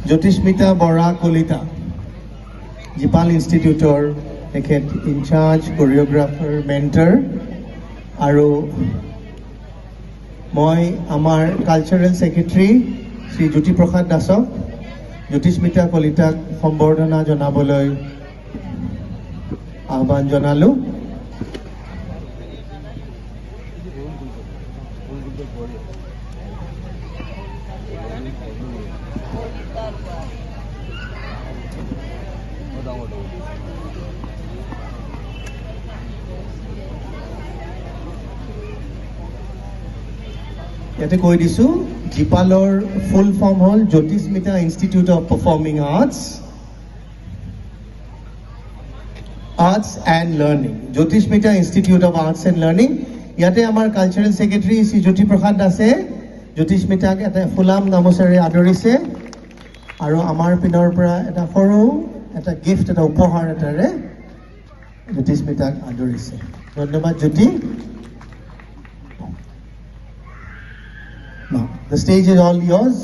জ্যোতিস্মিতা বৰা কলিতা জিপাল ইনষ্টিটিউটৰ তেখেত in-charge choreographer mentor আৰু মই আমাৰ কালচাৰেল ছেক্ৰেটাৰী শ্ৰী জ্যোতিপ্ৰসাদ দাসক জ্যোতিস্মিতা কলিতাক সম্বৰ্ধনা জনাবলৈ আহ্বান জনালোঁ। ইয়াতে কৈ দিছোঁ, জিপালৰ ফুল ফৰ্ম হ'ল Jyotismita institute of performing arts and learning, Jyotismita institute of arts and learning. ইয়াতে আমাৰ কালচাৰেল ছেক্ৰেটাৰী শ্ৰী জ্যোতিপ্ৰসাদ দাসে জ্যোতিস্মিতাক এটা ফুলাম গামোচাৰে আদৰিছে আৰু আমাৰ পিনৰ পৰা এটা সৰু এটা গিফ্ট, এটা উপহাৰ এটাৰে জ্যোতিস্মিতাক আদৰিছে। ধন্যবাদ জ্যোতি। Now, the stage is all yours.